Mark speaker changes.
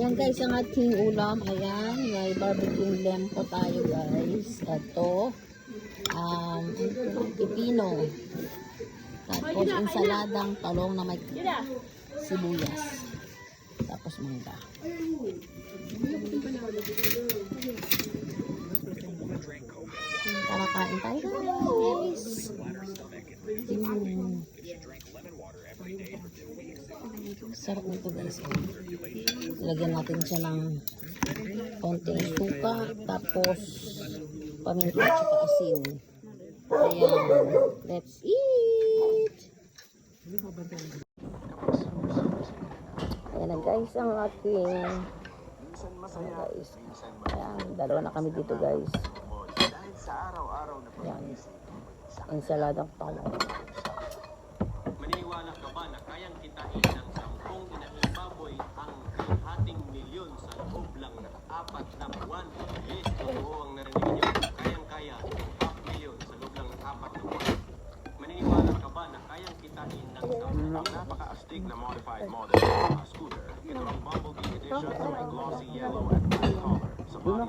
Speaker 1: Ayan guys, ang ating ulam. Ayan, may barbecue lamb po tayo guys. Ito, pipino. Tapos ensaladang talong na may sibuyas. Tapos mangga. Tara kain tayo guys. Sarap nito guys. Lagyan natin siya ng konting suka, tapos paminta at saka asin. Ayan, let's eat! Ayan na guys ang ating guys. Ayan, dalawa na kami dito guys. Ayan, ensaladang talong.
Speaker 2: Maniniwala ka ba na kayang kitain ng 10 inahing baboy ang hating milyon sa loob lang ng 4 na buwan? Yes, totoo ang narinig niyo. Kayang-kaya ang 5 milyon sa loob lang ng 4 na buwan. Maniniwala ka ba na kayang kitain ng ang napaka-astig na modified model scooter? Ito ang Bumblebee Edition na may glossy yellow at black color. Sa body